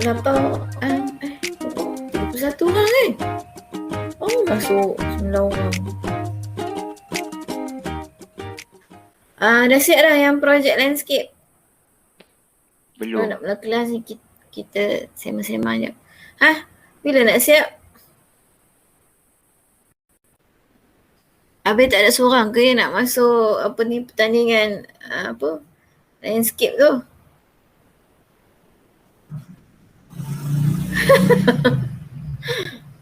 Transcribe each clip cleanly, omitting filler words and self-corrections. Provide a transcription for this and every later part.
31 orang kan? Oh, masuk 9 orang. Dah siap dah yang projek landscape? Belum. Nak mula kelas ni kita sema-sema je. Bila nak siap? Habis tak ada seorang ke yang nak masuk pertandingan landscape tu?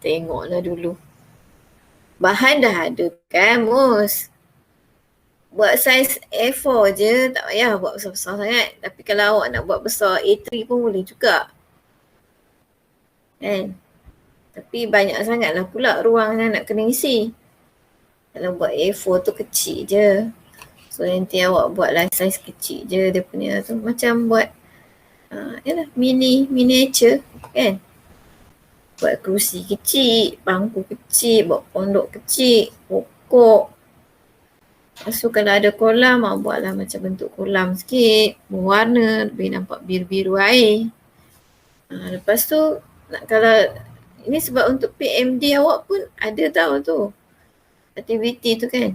Tengoklah dulu. Bahan dah ada kan, Mus? Buat saiz A4 je, tak payah buat besar-besar sangat. Tapi kalau awak nak buat besar A3 pun boleh juga. Kan? Tapi banyak sangatlah pula ruang yang nak kena isi. Kalau buat A4 tu kecil je. So nanti awak buatlah saiz kecil je dia punya tu. Macam buat miniature kan. Buat kerusi kecil, bangku kecil, buat pondok kecil, pokok. Lepas tu kalau ada kolam, buatlah macam bentuk kolam sikit, berwarna, lebih nampak biru-biru air. Lepas tu kalau ini sebab untuk PMD awak pun ada tahu tu aktiviti tu kan.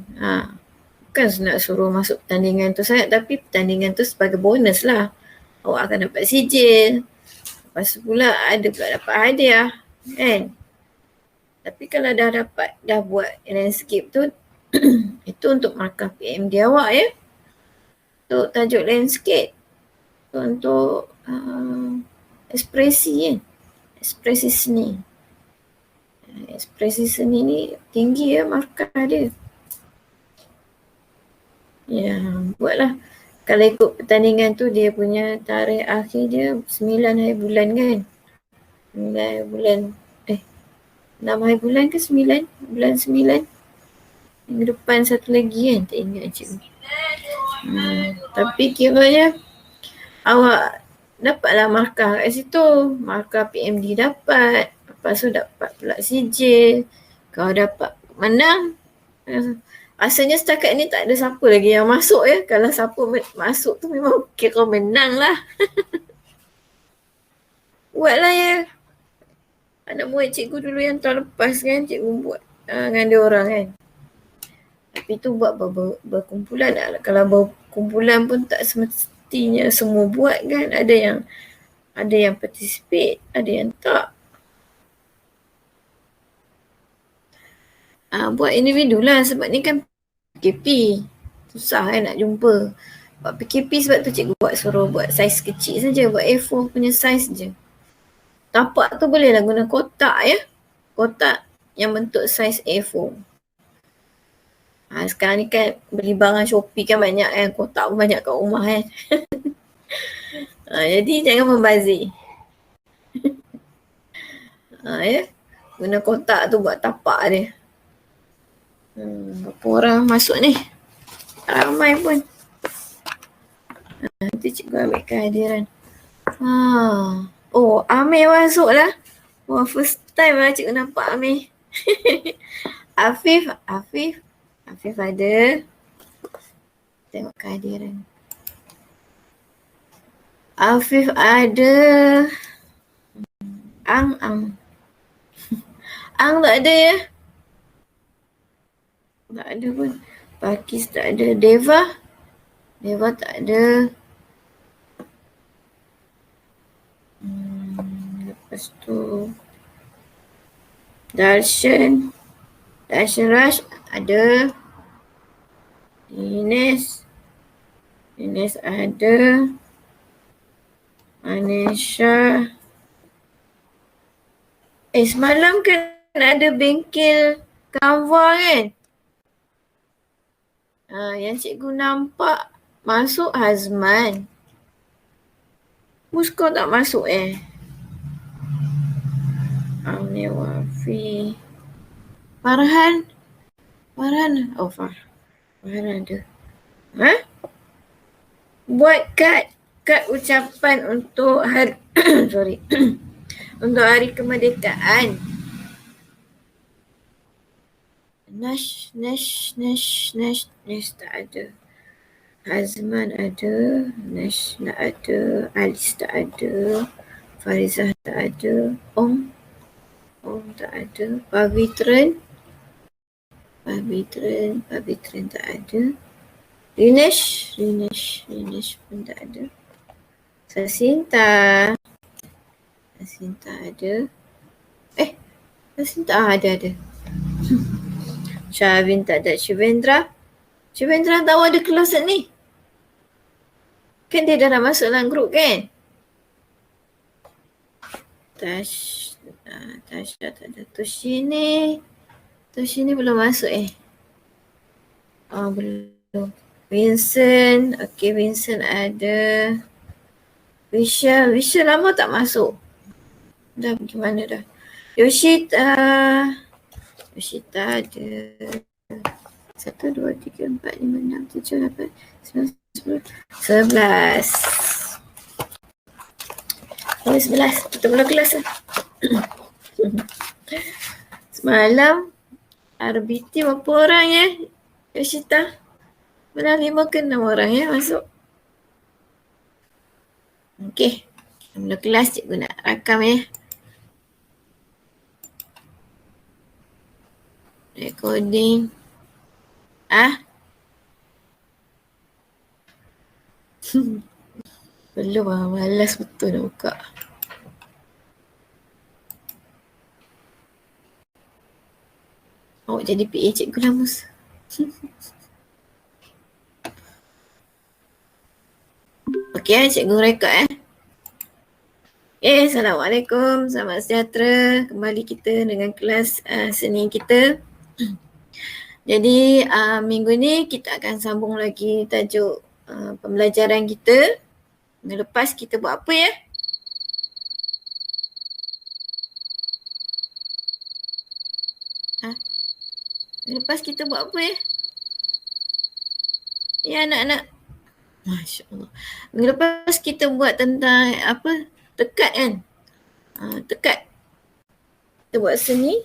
Bukan nak suruh masuk pertandingan tu sangat, tapi pertandingan tu sebagai bonus lah. Awak akan dapat sijil. Lepas tu pula ada pula dapat hadiah kan. Tapi kalau dah buat landscape tu itu untuk markah PMD awak ya. Untuk tajuk landscape. Untuk ekspresi kan. Ekspresi seni. Ekspresi seni ni tinggi ya markah dia. Ya, buatlah. Kalau ikut pertandingan tu dia punya tarikh akhir dia 9 hari bulan kan. 9 hari bulan. 6 hari bulan ke 9? Bulan 9. Minggu depan satu lagi kan. Tak ingat cikgu. Tapi kiranya awak dapatlah markah kat situ. Markah PMD dapat. Lepas tu dapat pula sijil. Kalau dapat menang. Rasanya setakat ni tak ada siapa lagi yang masuk ya. Kalau siapa masuk tu memang kira menang lah. Buatlah ya. Anak murid cikgu dulu yang tahun lepas kan, cikgu buat dengan dia orang kan. Tapi tu buat berkumpulan lah. Kalau berkumpulan pun tak semestinya semua buat kan. Ada yang participate, ada yang tak. Buat individu lah sebab ni kan PKP. Susah kan nak jumpa. Buat PKP sebab tu cikgu suruh buat saiz kecil saja. Buat A4 punya saiz je. Tapak tu bolehlah guna kotak ya. Kotak yang bentuk saiz A4. Sekarang ni kan beli barang Shopee kan banyak kan. Kotak pun banyak kat rumah kan. Jadi jangan membazir. Ya. Guna kotak tu buat tapak dia. Berapa orang masuk ni? Ramai pun. Nanti cikgu ambil kehadiran. Oh, Amir masuk lah. Wah, first time lah cikgu nampak Amir. Afif ada. Tengok kehadiran. Afif ada. Ang tak ada ya? Tak ada pun. Pakis tak ada. Deva tak ada. Lepas tu Darshan Rush ada. Ines ada. Anisha. Semalam kan ada bengkel Canva kan? Yang cikgu nampak masuk Hazman. Musko tak masuk Amir Wafi. Farhan. Oh, Farhan ada. Buat kad ucapan untuk untuk hari kemerdekaan. Nash tak ada. Hazman ada. Nash tak ada. Alis tak ada. Farizah tak ada. Om tak ada. Pavitran tak ada. Rinesh pun tak ada. Sasinta ada. Sasinta ada. Syavin tak ada. Shivendra tahu ada kelas ni. Kan dia dah nak masuk dalam grup kan? Tasha tak ada. Toshini belum masuk belum. Vincent. Okay, Vincent ada. Vishal lama tak masuk. Dah pergi mana dah? Yoshita ada. 1, 2, 3, 4, 5, 6, 7, 8, 9, 10, 11. 11. Kita mula kelas lah. Semalam RBT berapa orang Yoshita? Benar 5 ke 6 orang masuk. Okey. Kita mula kelas, cikgu nak rakam recording. Belum malas betul nak buka. Awak jadi PA cikgu lama. Okey, cikgu rekod Assalamualaikum, selamat sejahtera. Kembali kita dengan kelas seni kita. Jadi minggu ni kita akan sambung lagi tajuk pembelajaran kita. Minggu lepas kita buat apa Minggu lepas kita buat apa anak-anak? Masya Allah. Minggu lepas kita buat tentang tekat kan? Tekat. Kita buat seni.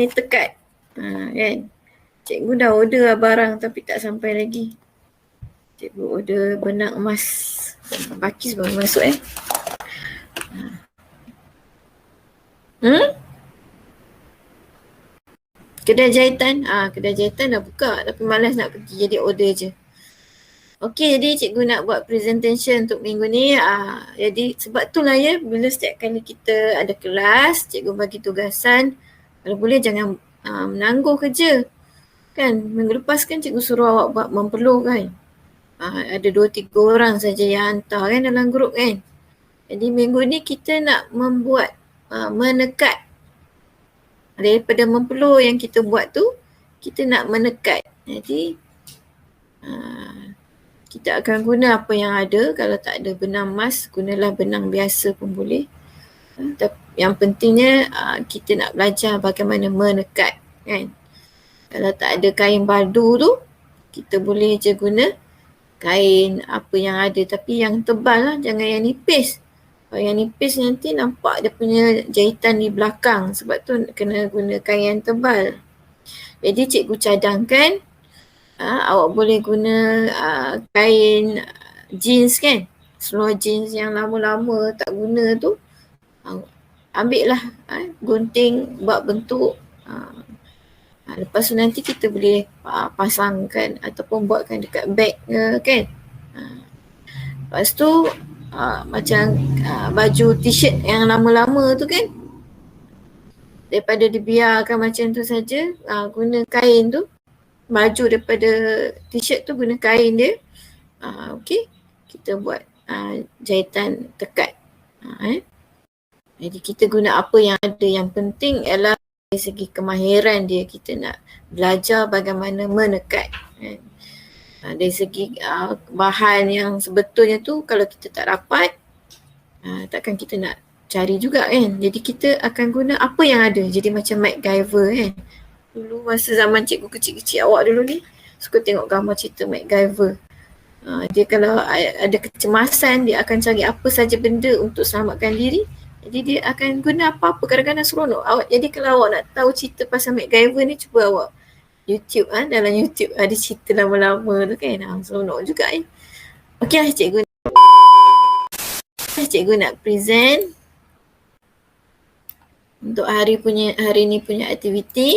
Tekat. Kan? Cikgu dah order barang tapi tak sampai lagi. Cikgu order benang emas. Pakis baru masuk Kedai jahitan dah buka tapi malas nak pergi, jadi order je. Okey, jadi cikgu nak buat presentation untuk minggu ni. Jadi sebab tu lah bila setiap kali kita ada kelas, cikgu bagi tugasan, kalau boleh jangan menangguh kerja. Kan, minggu lepas kan cikgu suruh awak buat memperluh kan. Ada 2-3 orang saja yang hantar kan dalam grup kan. Jadi minggu ni kita nak membuat menekat. Daripada memperluh yang kita buat tu, kita nak menekat. Jadi kita akan guna apa yang ada. Kalau tak ada benang emas, gunalah benang biasa pun boleh. Yang pentingnya kita nak belajar bagaimana menekat kan. Kalau tak ada kain baldu tu, kita boleh je guna kain apa yang ada, tapi yang tebal lah, jangan yang nipis. Kalau yang nipis nanti nampak dia punya jahitan di belakang, sebab tu kena guna kain yang tebal. Jadi cikgu cadangkan awak boleh guna kain jeans kan, seluar jeans yang lama-lama tak guna tu, ambil lah gunting, buat bentuk. Lepas tu nanti kita boleh pasangkan ataupun buatkan dekat beg kan. Lepas tu macam baju t-shirt yang lama-lama tu kan, daripada dibiarkan macam tu saja, guna kain tu, baju daripada t-shirt tu guna kain dia. Okey, kita buat jahitan tekat. Jadi kita guna apa yang ada, yang penting ialah dari segi kemahiran dia, kita nak belajar bagaimana menekat kan. Dari segi bahan yang sebetulnya tu, kalau kita tak dapat, takkan kita nak cari juga kan. Jadi kita akan guna apa yang ada. Jadi macam MacGyver kan. Dulu masa zaman cikgu kecil-kecil awak dulu ni, suka tengok gambar cerita MacGyver. Dia kalau ada kecemasan, dia akan cari apa saja benda untuk selamatkan diri. Jadi dia akan guna apa-apa, kadang-kadang seronok. Jadi kalau awak nak tahu cerita pasal MacGyver ni, cuba awak YouTube, dalam YouTube ada cerita lama-lama tu kan. Seronok juga Okey lah cikgu. cikgu nak present untuk hari ni punya aktiviti.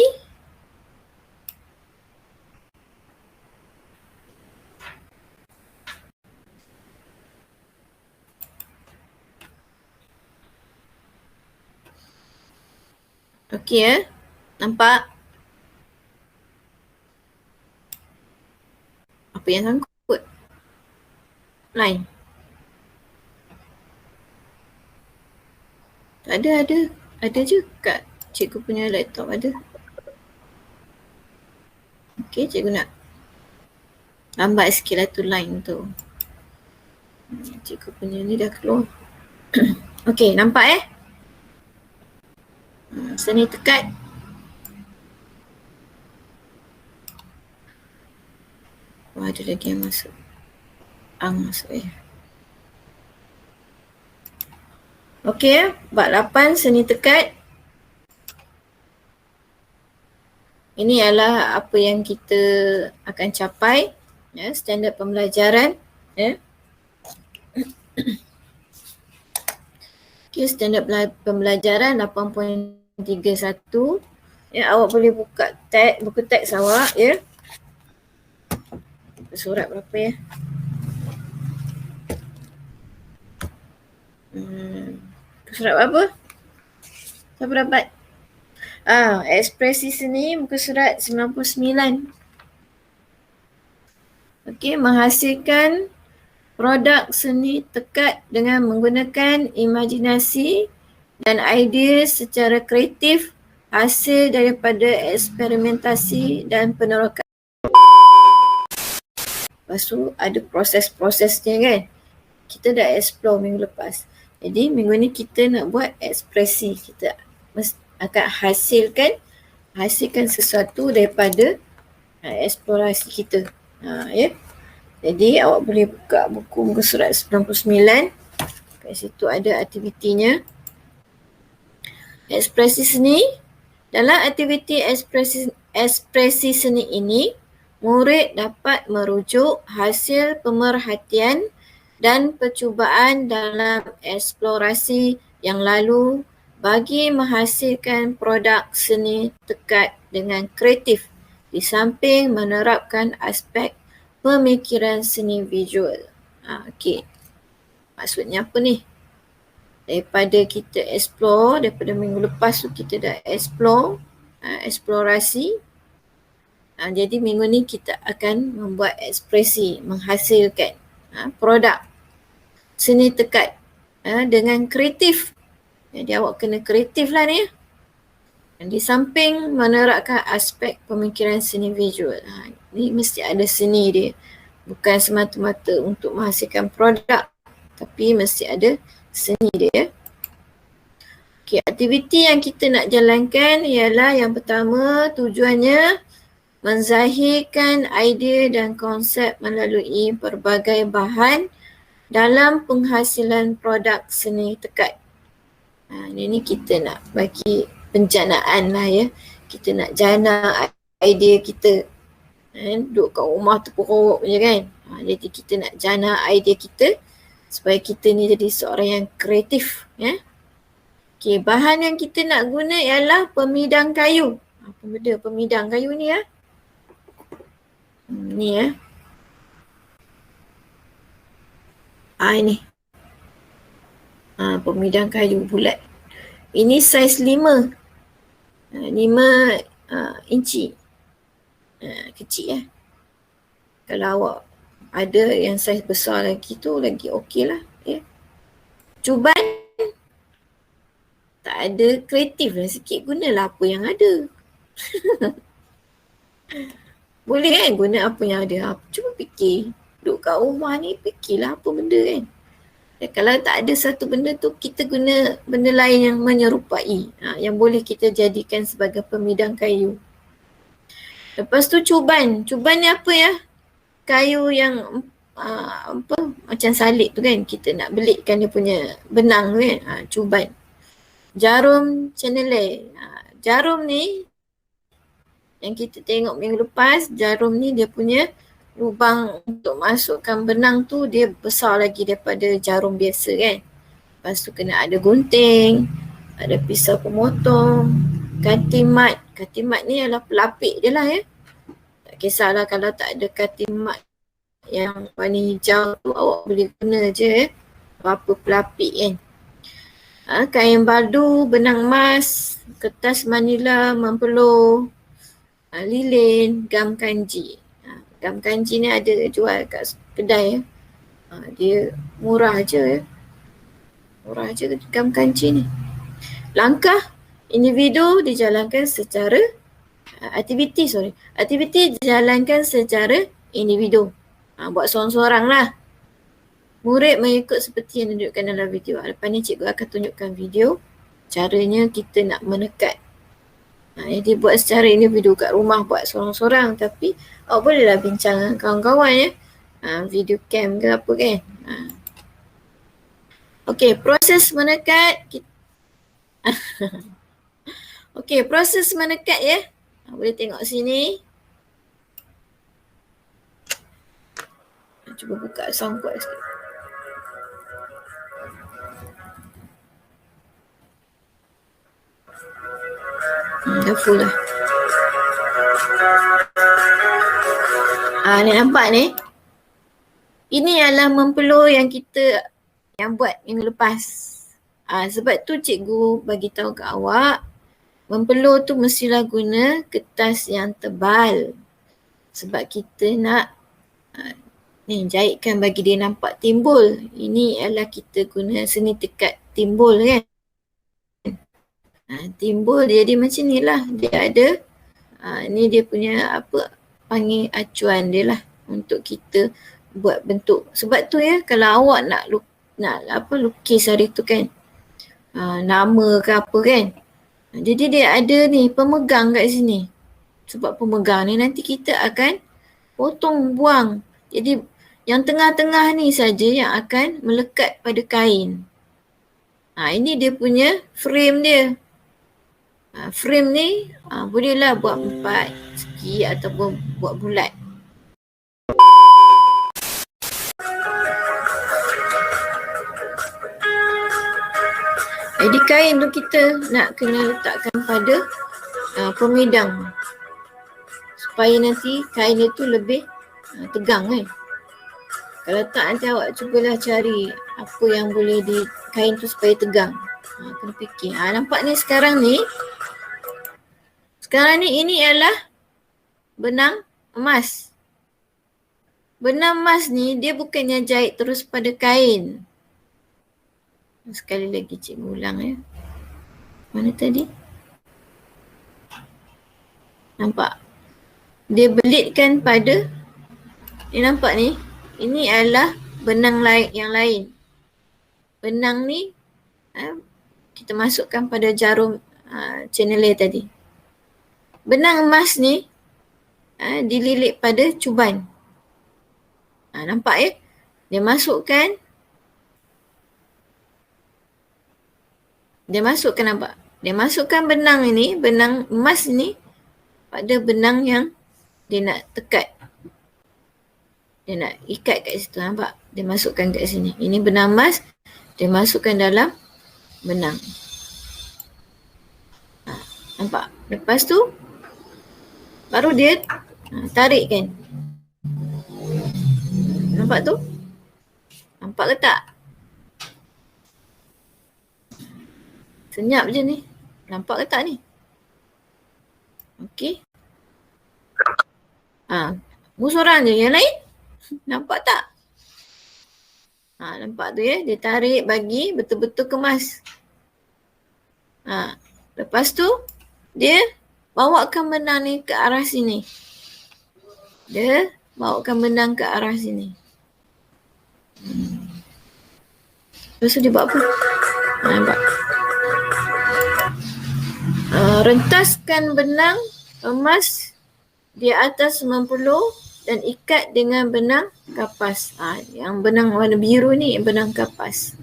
Okey ya. Nampak? Apa yang sangkut? Line. Ada. Ada je kat cikgu punya laptop ada. Okey, cikgu nak lambat sikit lah tu line tu. Cikgu punya ni dah keluar. Okey, nampak seni tekat. Wah, ada lagi yang masuk. Masuk Okey, bab 8 seni tekat. Ini adalah apa yang kita akan capai, ya, standard pembelajaran, ya. Okey, standard pembelajaran 8.31. Ya, awak boleh buka buku teks awak, ya. Surat berapa ya? Surat berapa? Siapa dapat? Ekspresi seni muka surat 99. Okey, menghasilkan produk seni tekat dengan menggunakan imajinasi dan idea secara kreatif hasil daripada eksperimentasi dan penerokan. Lepas tu ada proses-prosesnya kan. Kita dah explore minggu lepas. Jadi minggu ni kita nak buat ekspresi. Kita akan hasilkan sesuatu daripada eksplorasi kita. Ya. Jadi awak boleh buka buku muka surat 99. Kat situ ada aktivitinya. Ekspresi seni. Dalam aktiviti ekspresi seni ini, murid dapat merujuk hasil pemerhatian dan percubaan dalam eksplorasi yang lalu bagi menghasilkan produk seni tekat dengan kreatif di samping menerapkan aspek pemikiran seni visual. Okey. Maksudnya apa ni? Daripada kita explore, daripada minggu lepas tu kita dah explore, eksplorasi. Jadi minggu ni kita akan membuat ekspresi, menghasilkan produk seni tekat dengan kreatif. Jadi awak kena kreatif lah ni. Di samping menerapkan aspek pemikiran seni visual. Ni mesti ada seni dia. Bukan semata-mata untuk menghasilkan produk, tapi mesti ada seni dia. Okey, aktiviti yang kita nak jalankan ialah yang pertama, tujuannya menzahirkan idea dan konsep melalui berbagai bahan dalam penghasilan produk seni tekat. Ini kita nak bagi penjanaan lah ya. Kita nak jana idea kita. Duduk kat rumah terperuk je kan. Jadi kita nak jana idea kita supaya kita ni jadi seorang yang kreatif. Ya. Okey, bahan yang kita nak guna ialah pemidang kayu. Apa benda pemidang kayu ni ya? Ni ya. Ini. Pemidang kayu bulat. Ini saiz 5. 5 inci. Kecil ya. Kalau awak ada yang saiz besar lagi tu lagi okey lah. Ya. Cuban tak ada, kreatif lah sikit. Gunalah apa yang ada. Boleh kan guna apa yang ada. Cuba fikir. Duduk kat rumah ni fikirlah apa benda kan. Dan kalau tak ada satu benda tu, kita guna benda lain yang menyerupai. Yang boleh kita jadikan sebagai pemidang kayu. Lepas tu cuban. Cuban ni apa ya? Kayu yang macam salib tu kan. Kita nak belikkan dia punya benang tu kan. Cuban. Jarum channeler. Jarum ni yang kita tengok minggu lepas, jarum ni dia punya lubang untuk masukkan benang tu dia besar lagi daripada jarum biasa kan. Lepas tu kena ada gunting, ada pisau pemotong, katimat. Katimat ni adalah pelapik je lah ya. Tak kisahlah kalau tak ada katimat yang warna hijau tu, awak boleh guna je ya. Apa pelapik kan. Kain baldu, benang emas, kertas manila, mempeluh, lilin, gam kanji. Gam kanji ni ada jual kat kedai ya. Dia murah je ya. Murah je gam kanji ni. Langkah individu dijalankan secara aktiviti dijalankan secara individu. Buat seorang-seorang lah. Murid mengikut seperti yang ditunjukkan dalam video. Lepas ni cikgu akan tunjukkan video caranya kita nak menekat. Jadi buat secara individu kat rumah, buat seorang-seorang, tapi awak bolehlah bincang dengan kawan-kawan ya. Video cam ke apa kan. Okey, proses menekat. Okey, proses menekat ya. Boleh tengok sini. Cuba buka sound kuat sikit. Dah full dah. Ni nampak ni. Ini adalah mempeluh yang kita buat minggu lepas. Sebab tu cikgu bagi tahu ke awak, mempeluh tu mestilah guna kertas yang tebal. Sebab kita nak jahitkan bagi dia nampak timbul. Ini adalah kita guna seni tekat timbul kan. Timbul jadi macam ni lah. Dia ada, ni dia punya panggil acuan dia lah untuk kita buat bentuk. Sebab tu ya, kalau awak nak lukis hari tu kan, nama ke apa kan, jadi dia ada ni pemegang kat sini. Sebab pemegang ni nanti kita akan potong, buang. Jadi yang tengah-tengah ni saja yang akan melekat pada kain. Ini dia punya frame dia. Frame ni bolehlah buat 4 segi ataupun buat bulat. Jadi kain tu kita nak kena letakkan pada pemedang supaya nanti kain dia tu lebih tegang kan. Kalau tak, nanti awak cubalah cari apa yang boleh di kain tu supaya tegang. Kena fikir. Nampak ni sekarang ni. Sekarang ni ini adalah benang emas. Benang emas ni dia bukannya jahit terus pada kain. Sekali lagi cikgu ulang ya. Mana tadi? Nampak? Dia belitkan pada, ni nampak ni. Ini adalah benang yang lain. Benang ni kita masukkan pada jarum channeler tadi. Benang emas ni dililit pada cuban. Nampak ya? Dia masukkan nampak? Dia masukkan benang ini, benang emas ni pada benang yang dia nak tekat. Dia nak ikat kat situ, nampak? Dia masukkan kat sini. Ini benang emas, dia masukkan dalam benang. Nampak? Lepas tu baru dia tarik kan. Nampak tu? Nampak ke tak? Senyap je ni. Nampak ke tak ni? Okey. Mu seorang je, yang lain? Nampak tak? Nampak tu ya. Dia tarik bagi betul-betul kemas. Lepas tu dia bawakan benang ni ke arah sini. Dia bawakan benang ke arah sini. Lepas tu dia buat apa? Nampak? Rentaskan benang emas di atas mempeluh dan ikat dengan benang kapas. Yang benang warna biru ni benang kapas.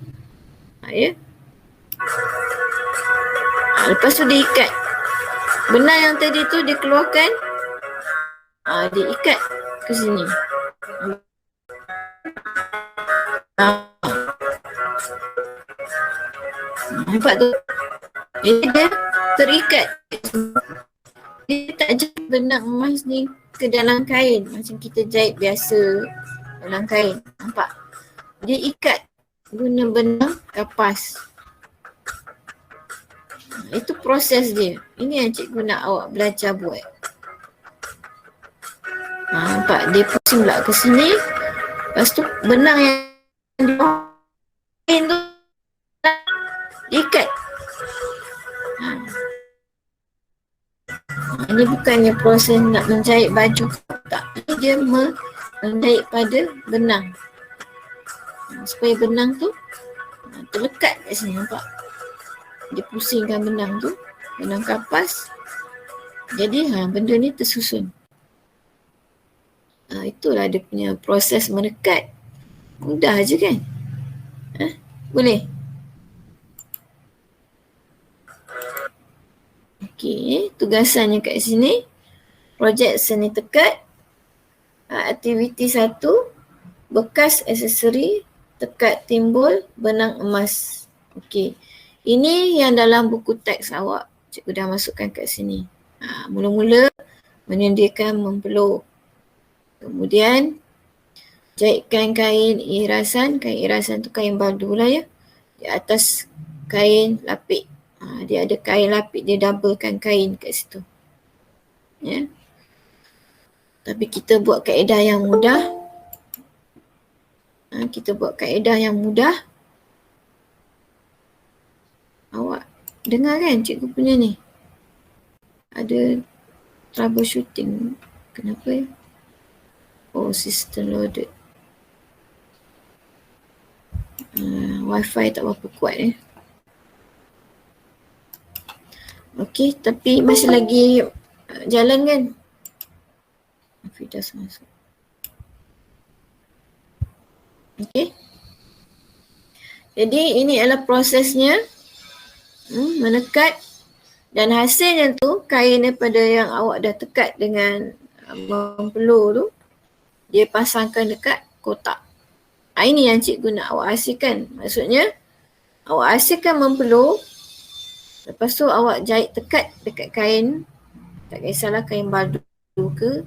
Ya. Lepas tu diikat. Benang yang tadi tu dikeluarkan. Diikat ke sini. Nampak tu? Jadi dia terikat. Dia tak jahit benang emas ni ke dalam kain macam kita jahit biasa dalam kain. Nampak? Dia ikat guna benang kapas. Itu proses dia. Ini yang cikgu nak awak belajar buat. Nampak? Dia pusing pula ke sini. Lepas tu benang yang di kain tu ikat. Ini bukannya proses nak menjahit baju. Tak. Dia menjahit pada benang. Supaya benang tu terlekat kat sini. Nampak? Dia pusingkan benang tu. Benang kapas. Jadi benda ni tersusun. Itulah dia punya proses menekat. Mudah je kan? Boleh? Okey, tugasannya kat sini. Projek seni tekat. Aktiviti 1. Bekas aksesori tekat timbul benang emas. Okey. Ini yang dalam buku teks awak. Cikgu dah masukkan kat sini. Mula-mula menyediakan mempeluk. Kemudian jahitkan kain irasan. Kain irasan tu kain baldu lah ya. Di atas kain lapik. Dia ada kain lapik, dia doublekan kain kat situ. Ya. Tapi kita buat kaedah yang mudah. Awak dengar kan cikgu punya ni? Ada troubleshooting. Kenapa ya? Oh, system loaded. Wi-Fi tak berapa kuat ya. Okey, tapi masih lagi jalan kan? Fidas masuk. Okey. Jadi ini adalah prosesnya. Menekat. Dan hasilnya tu, kain daripada yang awak dah tekat dengan mempelur tu, dia pasangkan dekat kotak. Ini yang cikgu nak awak hasilkan. Maksudnya, awak hasilkan mempelur. Lepas tu awak jahit tekat dekat kain. Tak kisahlah kain baldu ke,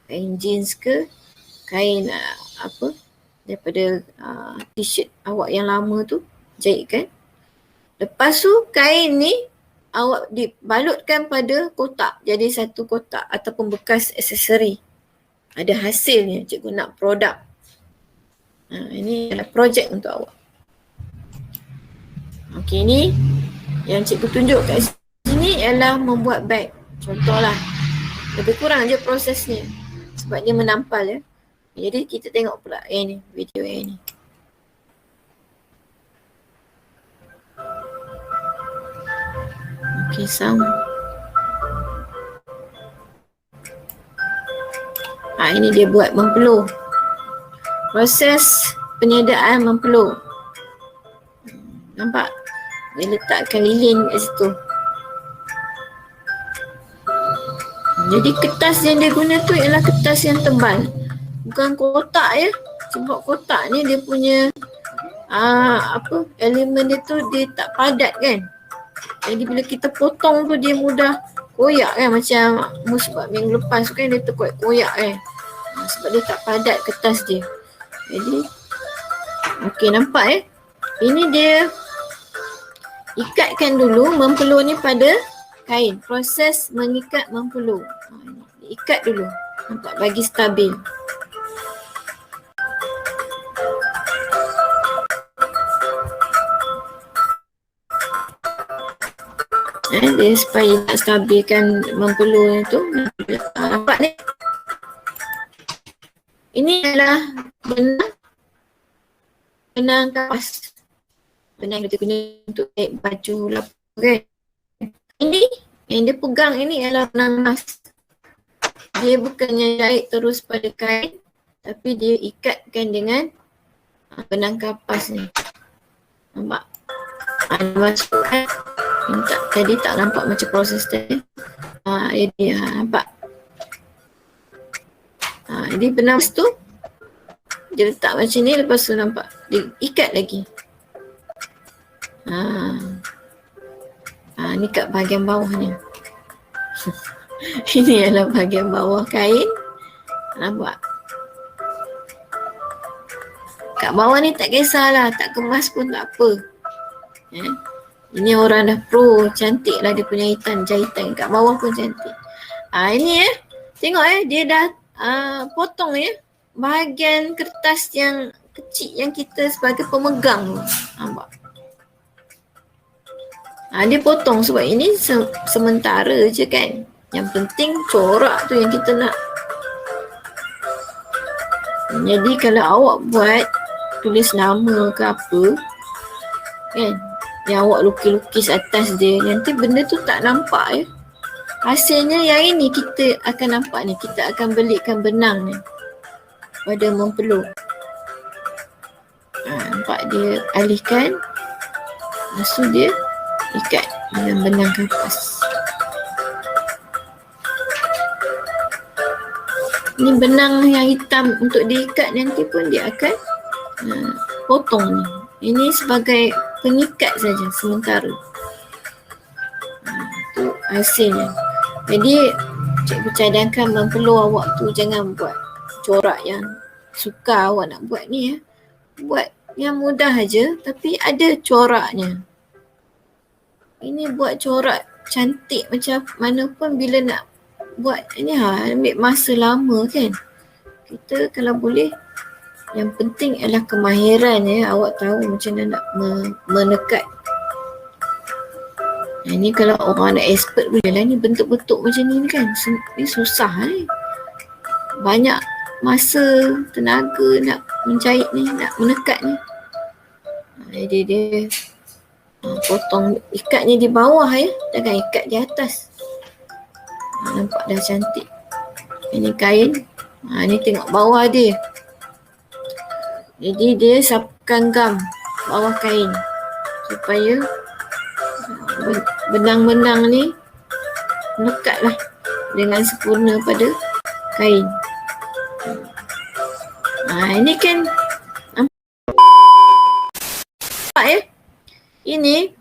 kain jeans ke, kain daripada t-shirt awak yang lama tu, jahitkan. Lepas tu kain ni awak dibalutkan pada kotak. Jadi satu kotak ataupun bekas aksesori. Ada hasilnya, cikgu nak produk. Ini adalah projek untuk awak. Okey, ni yang cikgu tunjuk kat sini ialah membuat beg. Contohlah. Lebih kurang je prosesnya. Sebab dia menampal ya. Jadi kita tengok pula yang ni, video yang ni. Okey, sound. Ini dia buat mempelur. Proses penyediaan mempelur. Nampak? Dia letakkan lilin kat situ. Jadi kertas yang dia guna tu ialah kertas yang tebal. Bukan kotak ya. Sebab kotak ni dia punya elemen dia tu dia tak padat kan. Jadi bila kita potong tu dia mudah koyak kan. Macam sebab minggu lepas kan dia terkoyak-koyak kan. Sebab dia tak padat kertas dia. Jadi okey, nampak ya. Ini dia ikatkan dulu mempelur ni pada kain. Proses mengikat mempelur. Ikat dulu. Nampak? Bagi stabil. Dia supaya nak stabilkan mempelur tu. Nampak ni? Ini adalah benang kapas. Benang yang kita guna untuk baju lapar kan. Ini yang dia pegang ini adalah benang emas. Dia bukannya jahit terus pada kain, tapi dia ikatkan dengan benang kapas ni. Nampak? Masukkan. Tadi tak nampak macam proses tadi. Ini nampak? Jadi benang tu dia letak macam ni, lepas tu nampak dia ikat lagi. Ni kat bahagian bawah ni. Ini adalah bahagian bawah kain. Nampak? Kat bawah ni tak kisahlah, tak kemas pun tak apa. Ini orang dah pro, cantik lah dia punya jahitan kat bawah pun cantik. Ini tengok dia dah potong bahagian kertas yang kecil yang kita sebagai pemegang tu. Nampak? Dia potong sebab ini sementara je kan. Yang penting corak tu yang kita nak. Jadi kalau awak buat tulis nama ke apa kan, yang awak lukis-lukis atas dia, nanti benda tu tak nampak Hasilnya yang ini kita akan nampak ni. Kita akan belikan benang ni pada mempeluk. Nampak dia alihkan. Lepas tu dia ikat dengan benang kapas. Ni benang yang hitam untuk diikat nanti pun dia akan potong ni. Ini sebagai pengikat saja sementara. Itu hasilnya. Jadi cikgu cadangkan mempeluk awak tu jangan buat corak yang sukar awak nak buat ni Buat yang mudah aja tapi ada coraknya. Ini buat corak cantik macam mana pun bila nak buat ini ambil masa lama kan. Kita kalau boleh, yang penting adalah kemahiran awak tahu macam mana nak menekat. Ini kalau orang nak expert boleh lah ni bentuk-bentuk macam ni kan. Ni susah ni. Banyak masa, tenaga nak menjahit ni, nak menekat ni. Jadi dia potong, ikatnya di bawah jangan ikat di atas. Nampak dah cantik. Ini kain. Ni tengok bawah dia. Jadi dia sapukan gam bawah kain supaya benang-benang ni melekatlah dengan sempurna pada kain. Ini kan nampak ini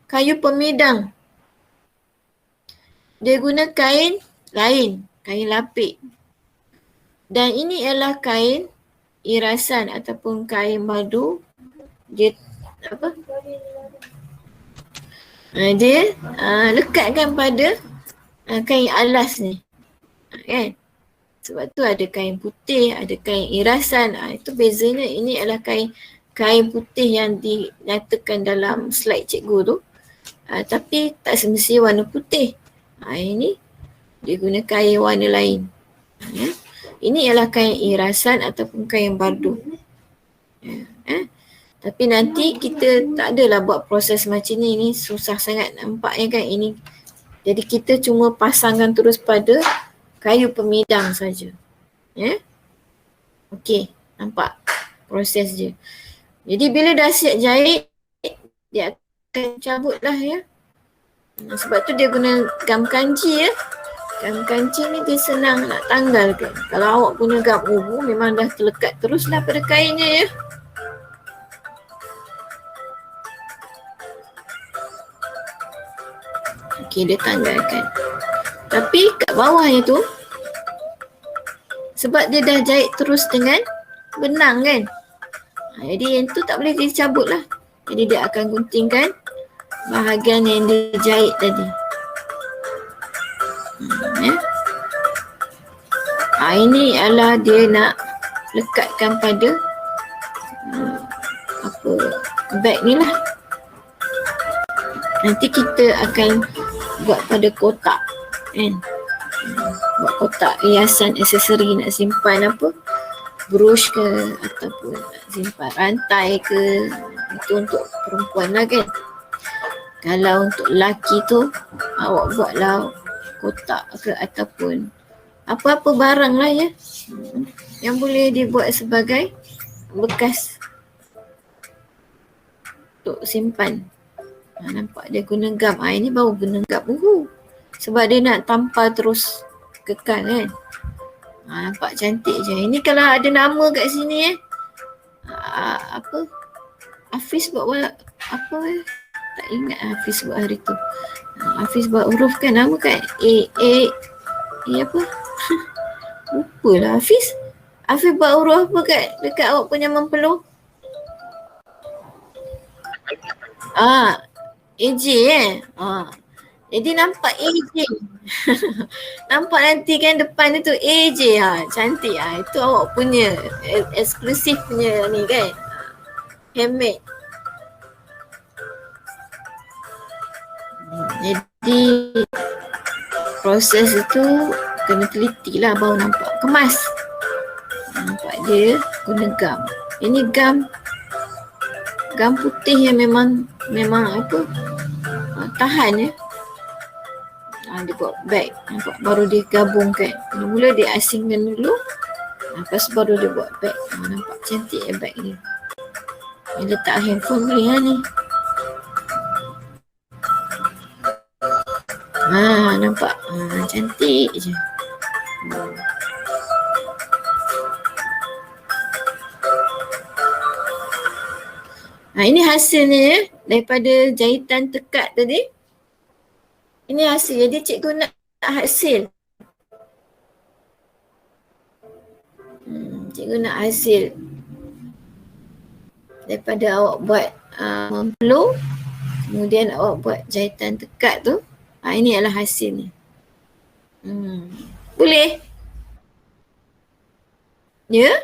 kayu pemidang. Dia guna kain lain, kain lapik. Dan ini ialah kain irasan ataupun kain madu. Dia dia lekatkan pada kain alas ni. Kan? Sebab tu ada kain putih, ada kain irasan. Itu bezanya. Ini adalah kain putih yang dinyatakan dalam slide cikgu tu. Tapi tak semestinya warna putih. Ini dia guna kain warna lain. Ini ialah kain irasan ataupun kain bardu. Tapi nanti kita tak adalah buat proses macam ni. Ini susah sangat nampaknya kan. Ini jadi kita cuma pasangkan terus pada kayu pemidang saja. Okey, nampak proses je. Jadi bila dah siap jahit, dia akan cabut lah sebab tu dia guna gam kanci Gam kanci ni dia senang nak tanggalkan. Kalau awak guna gam uhu memang dah terlekat teruslah pada kainnya Okey, dia tanggalkan. Tapi kat bawahnya tu, sebab dia dah jahit terus dengan benang kan. Jadi yang tu tak boleh dicabut lah. Jadi dia akan guntingkan bahagian yang dia jahit tadi. Ini adalah dia nak lekatkan pada beg ni lah. Nanti kita akan buat pada kotak kan. Buat kotak hiasan aksesori nak simpan brush ke ataupun nak simpan rantai ke. Itu untuk perempuan lah kan. Kalau untuk lelaki tu awak buatlah kotak ke ataupun apa-apa barang lah yang boleh dibuat sebagai bekas untuk simpan. Nampak dia guna gam. Ini baru guna gam sebab dia nak tampal terus kekal kan. Nampak cantik je. Ini kalau ada nama kat sini Hafiz buat apa Tak ingat Hafiz buat hari tu. Hafiz buat huruf kan, nama kan A apa? Lupalah Hafiz. Hafiz buat huruf apa dekat awak punya mempeluh? AJ Jadi nampak AJ. Nampak nanti kan depan tu AJ cantik Itu awak punya eksklusif punya ni kan. Handmade. Jadi proses itu kena teliti lah baru nampak kemas. Nampak dia guna gam. Ini gam putih yang memang apa tahan ya. Dia buat bag, nampak baru dia gabungkan. Mula dia asingkan dulu, lepas baru dia buat bag. Nampak cantik ya bag ni. Dia letak handphone boleh ni. Nampak cantik je. Ini hasilnya ya, daripada jahitan tekak tadi. Ini hasil. Jadi cikgu nak hasil. Cikgu nak hasil daripada awak buat mempeluh, kemudian awak buat jahitan tekak tu. Ini adalah hasilnya. Boleh? Ya?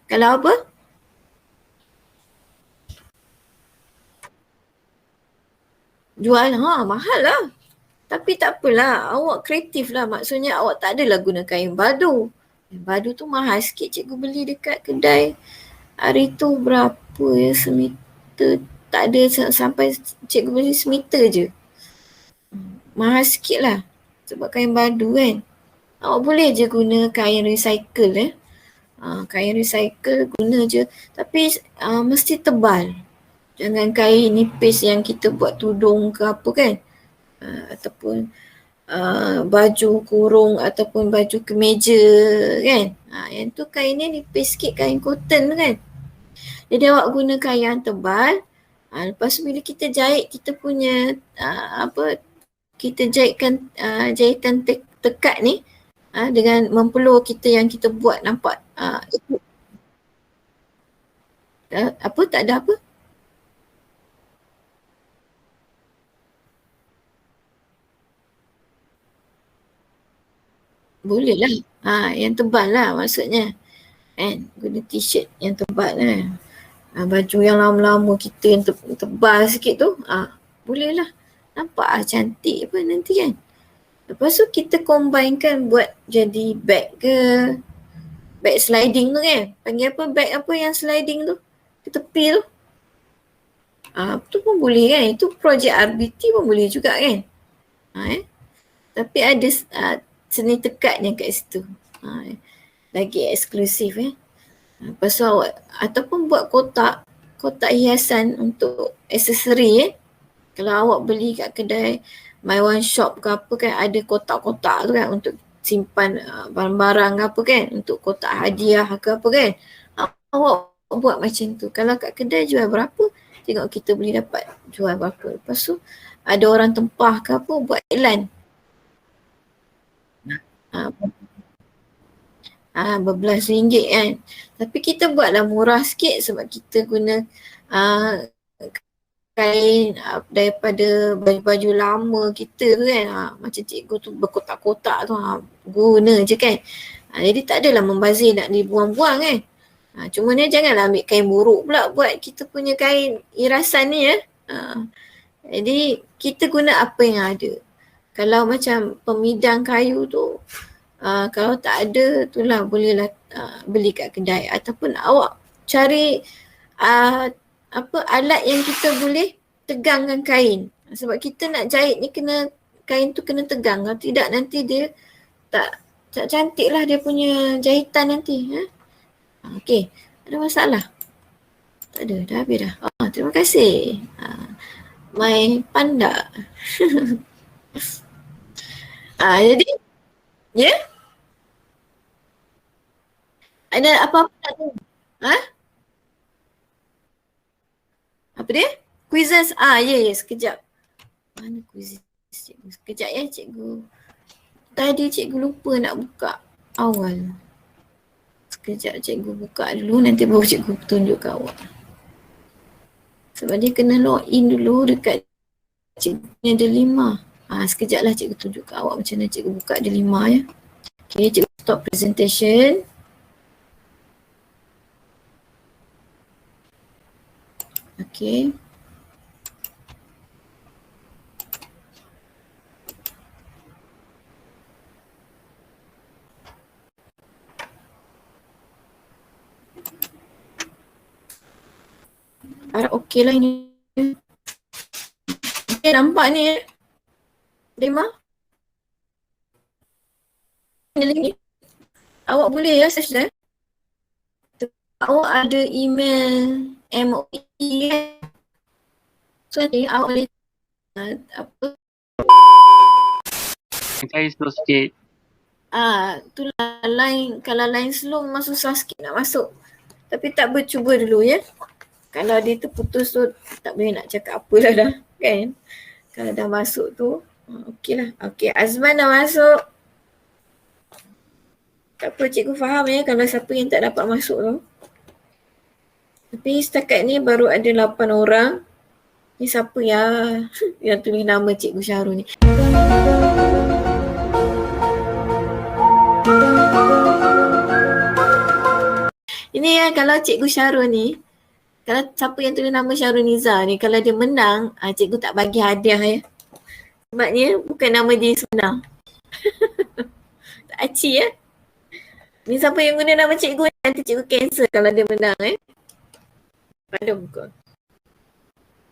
Kalau apa? Jual, mahal lah. Tapi tak apalah, awak kreatif lah. Maksudnya awak tak adalah guna kain badu. Kain badu tu mahal sikit, cikgu beli dekat kedai. Hari tu berapa ya, semeter. Tak ada sampai cikgu beli semeter je. Mahal sikit lah. Sebab kain badu kan. Awak boleh je guna kain recycle kain recycle guna je. Tapi mesti tebal. Jangan kain nipis yang kita buat tudung ke apa kan. Ataupun baju kurung ataupun baju kemeja kan. Yang tu kainnya nipis sikit, kain cotton kan. Jadi awak guna kain yang tebal. Lepas tu bila kita jahit kita punya kita jahitkan jahitan tekak ni dengan mempeluh kita yang kita buat nampak tak ada apa? Boleh lah. Yang tebal lah maksudnya. Kan? Guna t-shirt yang tebal lah. Baju yang lama-lama kita yang tebal sikit tu. Boleh lah. Nampak cantik apa nanti kan. Lepas tu kita combinekan buat jadi bag ke. Bag sliding tu kan. Panggil apa bag apa yang sliding tu. Ke tepi tu. Tu pun boleh kan. Itu projek RBT pun boleh juga kan. Tapi ada seni tekatnya kat situ. Lagi eksklusif Lepas tu awak ataupun buat kotak hiasan untuk aksesori Kalau awak beli kat kedai My One Shop ke apa kan ada kotak-kotak tu kan untuk simpan barang-barang ke apa kan, untuk kotak hadiah ke apa kan. Awak buat macam tu. Kalau kat kedai jual berapa, tengok kita boleh dapat jual berapa. Lepas tu ada orang tempah ke apa buat iklan. Berbelas ringgit kan. Tapi kita buatlah murah sikit sebab kita guna kain daripada baju-baju lama kita tu kan. Macam cikgu tu berkotak-kotak tu guna je kan. Jadi tak adalah membazir nak dibuang-buang kan. Cuma ni janganlah ambil kain buruk pula buat kita punya kain irasan ni Jadi kita guna apa yang ada. Kalau macam pemidang kayu tu kalau tak ada itulah bolehlah beli kat kedai ataupun awak cari alat yang kita boleh tegangkan kain. Sebab kita nak jahit ni kain tu kena tegang. Kalau tidak nanti dia tak cantik lah dia punya jahitan nanti. Okey, ada masalah? Tak ada, dah habis dah. Terima kasih. My panda. Jadi, ya? Yeah? Ada apa-apa tak tahu? Apa dia? Quizzes. Sekejap. Mana quizzes cikgu? Sekejap ya cikgu. Tadi cikgu lupa nak buka awal. Sekejap cikgu buka dulu, nanti baru cikgu tunjuk kat awak. Sebab dia kena log in dulu dekat cikgu ni ada 5. Sekejap lah cikgu tunjuk kat awak macam mana cikgu buka ada 5 ya. Okay, cikgu stop presentation. Okay. Okey lah ini. Okay, nampak ni. Dema? Ni. Awak boleh ya search dah. Awak ada email MOE kan? So nanti awak boleh apa? Saya slow sikit. Itulah line, kalau line slow memang susah sikit nak masuk. Tapi tak bercuba dulu ya. Kalau dia terputus tu tak boleh nak cakap apa dah kan. Kalau dah masuk tu okey lah. Okey, Azman dah masuk. Tak apa, cikgu faham ya kalau siapa yang tak dapat masuk tu. Tapi setakat ni baru ada 8 orang. Ni siapa ya yang tulis nama Cikgu Syahrul ni? Ini ya kalau Cikgu Syahrul ni, kalau siapa yang tulis nama Syahrul Niza ni, kalau dia menang, cikgu tak bagi hadiah ya. Sebabnya bukan nama dia sebenar. Tak aci ya. Ni siapa yang guna nama cikgu ni, nanti cikgu cancel kalau dia menang Pada buka.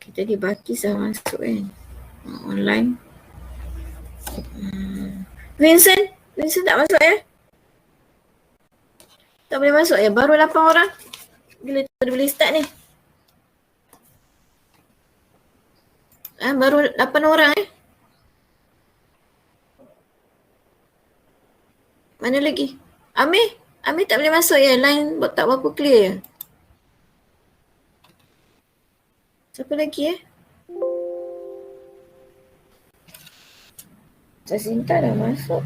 Kita di Bakis dah masuk kan. Online. Vincent tak masuk ya? Tak boleh masuk ya? Baru 8 orang. Bila tu boleh start ni? Baru 8 orang Mana lagi? Amir tak boleh masuk ya? Line tak berapa clear ya? Siapa lagi Jacinta dah masuk.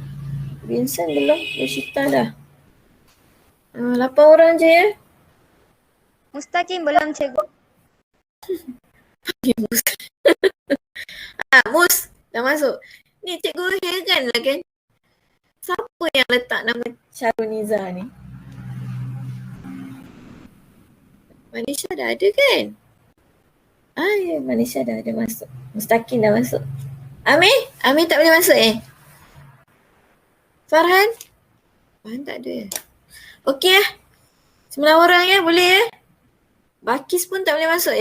Vincent belum. Rosita dah. 8 orang je ya? Mustaqim belum cikgu. Mus. Mus dah masuk. Ni cikgu heran lah kan. Siapa yang letak nama Syahrul Niza ni? Manisha dah ada kan? Ya, Manisha dah ada masuk. Mustaqim dah masuk. Amir tak boleh masuk Farhan tak ada Okey 9 orang boleh Bakis pun tak boleh masuk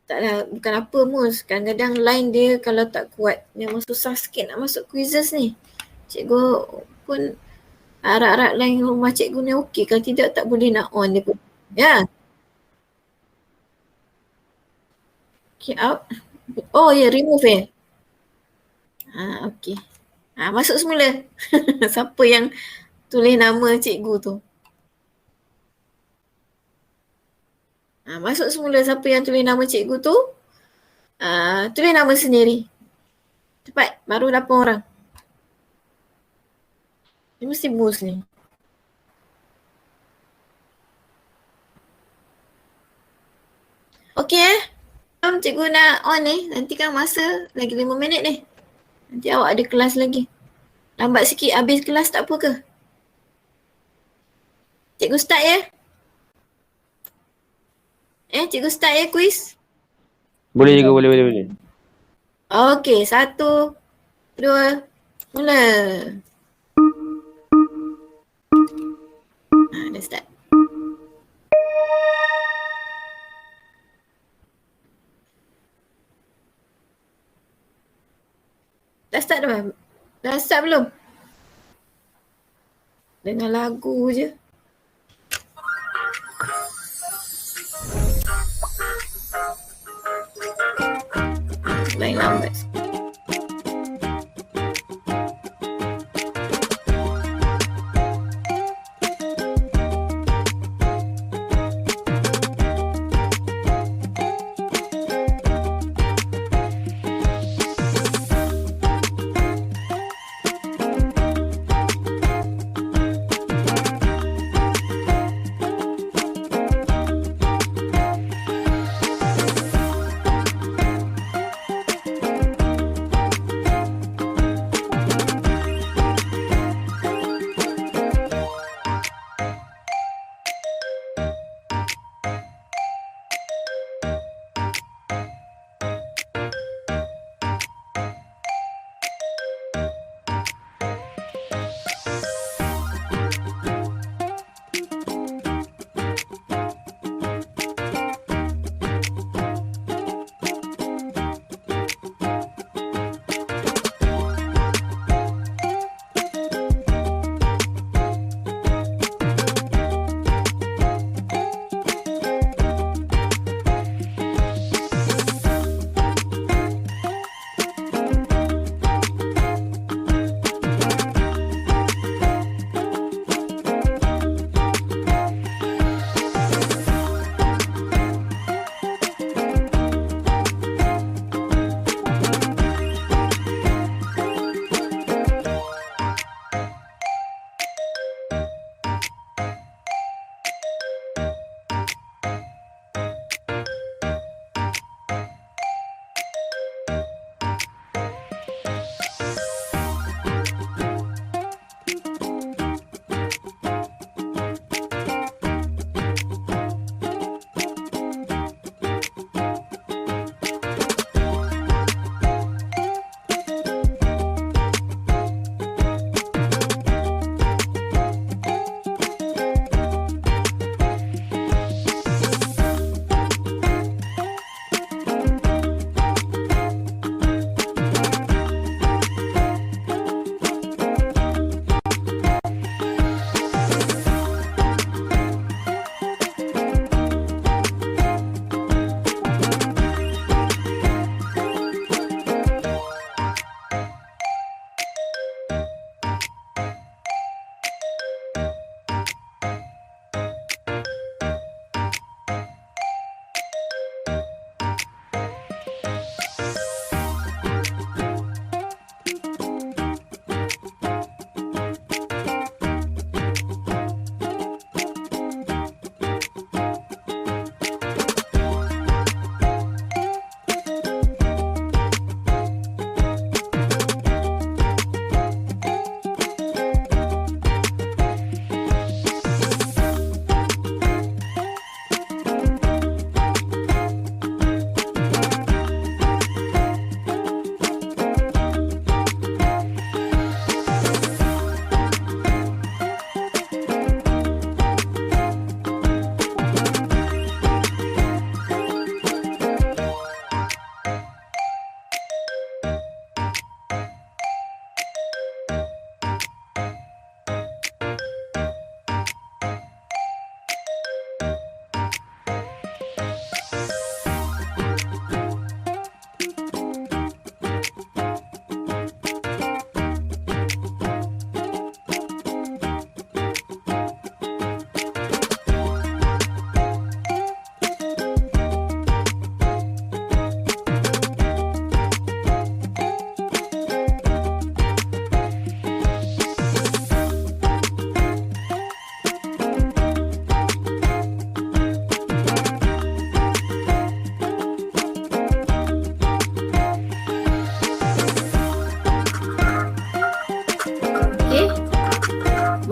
Taklah, bukan apa Mus. Kadang-kadang line dia kalau tak kuat memang susah sikit nak masuk quizzes ni. Cikgu pun harap-harap line rumah cikgu ni okey. Kalau tidak tak boleh nak on dia pun. Ya. Okay, out. Remove okey. Masuk semula. Siapa yang tulis nama cikgu tu? Masuk semula siapa yang tulis nama cikgu tu. Tulis nama sendiri. Cepat, baru 8 orang. Dia mesti boost ni. Okey cikgu nak on nanti kan masa lagi 5 minit ni. Nanti awak ada kelas lagi. Lambat sikit habis kelas tak apa ke? Cikgu start ya? Cikgu start ya quiz? Boleh juga, boleh. Okey, 1, 2, mula. Dah start. Dah start dah? Dah start belum? Dengar lagu je. Lain lambat.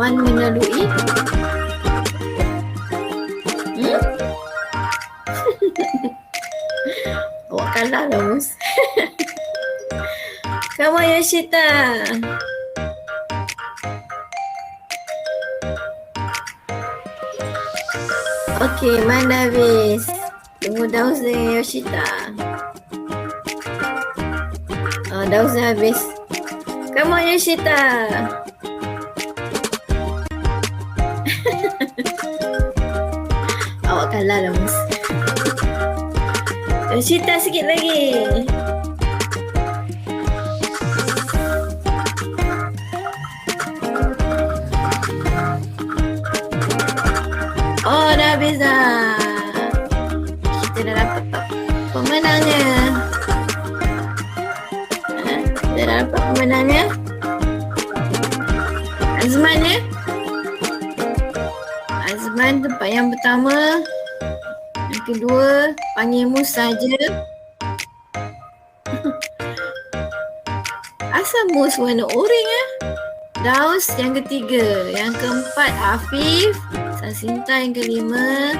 Zaman melalui. Awak kalah lah, Mus. Come on, Yoshita. Okey, mana habis? Tunggu Daus dengan Yoshita. Daus dah habis. Come on, Yoshita. Awak kalah lah, Mus. Yoshita sikit lagi. Oh, dah habis dah. Kita dah dapat pemenangnya. Kita dah dapat pemenangnya. Azman ya. Azman tempat yang pertama. Yang kedua, panggil Mus saja. Asal Mus warna oren ya? Daus yang ketiga. Yang keempat, Afif. Sasinta yang kelima.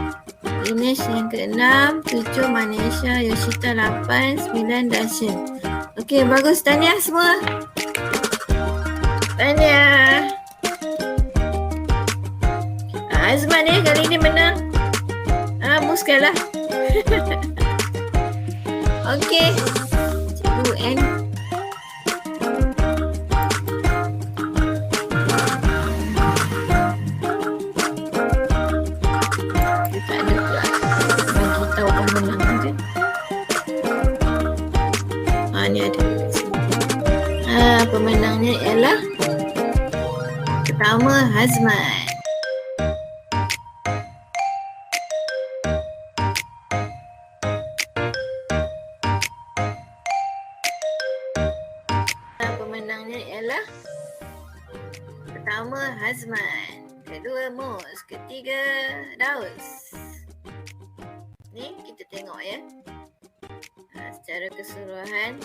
Dinesh yang keenam. 7 Manisha. Yoshita 8. 9 Dashin. Okey, bagus. Tahniah semua. Tahniah. Azman ya, kali ini menang. Mus kalah. Okey. Cikgu end. Kita ada pula bagi tahu pemenang kan. Ni ada kat sini. Pemenangnya ialah pertama Hazman. Pemenangnya ialah pertama Hazman, kedua Mus, ketiga Daus. Ni kita tengok ya. Secara keseluruhan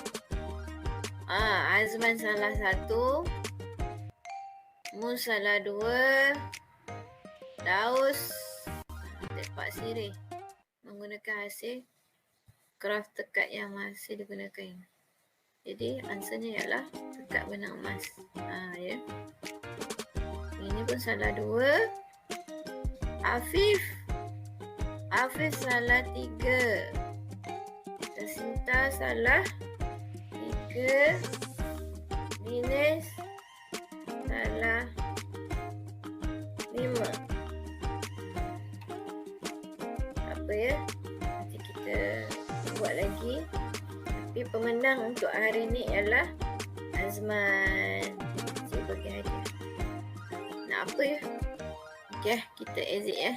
Azman salah 1, Mus salah 2, Daus tepat sirih menggunakan hasil craft tekad yang masih digunakan. Jadi answernya ialah tekad benang emas. Ya. Ini pun salah 2. Afif salah 3. Sasinta salah 3. Dinesh salah 5. Apa ya? Nanti kita buat lagi. Tapi pemenang untuk hari ni ialah Azman. Saya bagi hadiah. Nak apa ya? Okey, kita exit ya.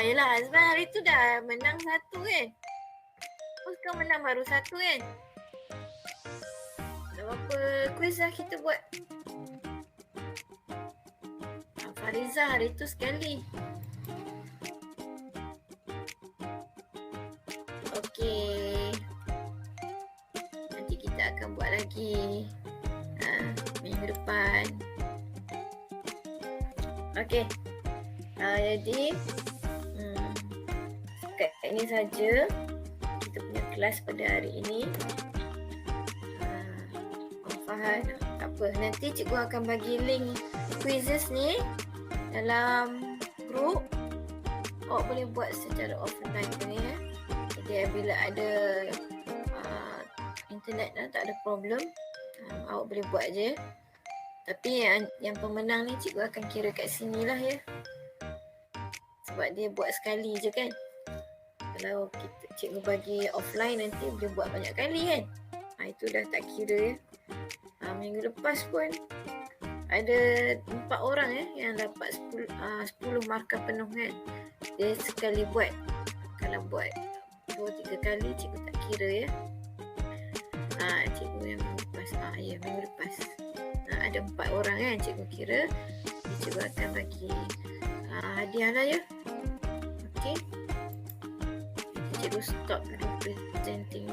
Yelah, Azman hari tu dah menang 1 kan. Sekarang menang baru 1 kan. Dah berapa quiz lah kita buat. Fariza hari tu sekali. Okey. Nanti kita akan buat lagi minggu depan. Okey. Jadi setakat ini saja kita punya kelas pada hari ini. Faham? Tak apa. Nanti cikgu akan bagi link quizzes ni dalam group. Awak boleh buat secara offline ni ya. Jadi bila ada internet tak ada problem, awak boleh buat je. Tapi yang pemenang ni cikgu akan kira kat sini lah ya. Sebab dia buat sekali je kan. Kalau cikgu bagi offline nanti boleh buat banyak kali kan. Itu dah tak kira ya. Minggu lepas pun ada 4 orang yang dapat 10 markah penuh kan. Dia sekali buat. Kalau buat 2-3 kali cikgu tak kira ya. Cikgu yang minggu lepas. Ya, minggu lepas. Ada 4 orang kan cikgu kira. Cikgu akan bagi hadiah lah ya. Okey. Cikgu stop dulu presenting.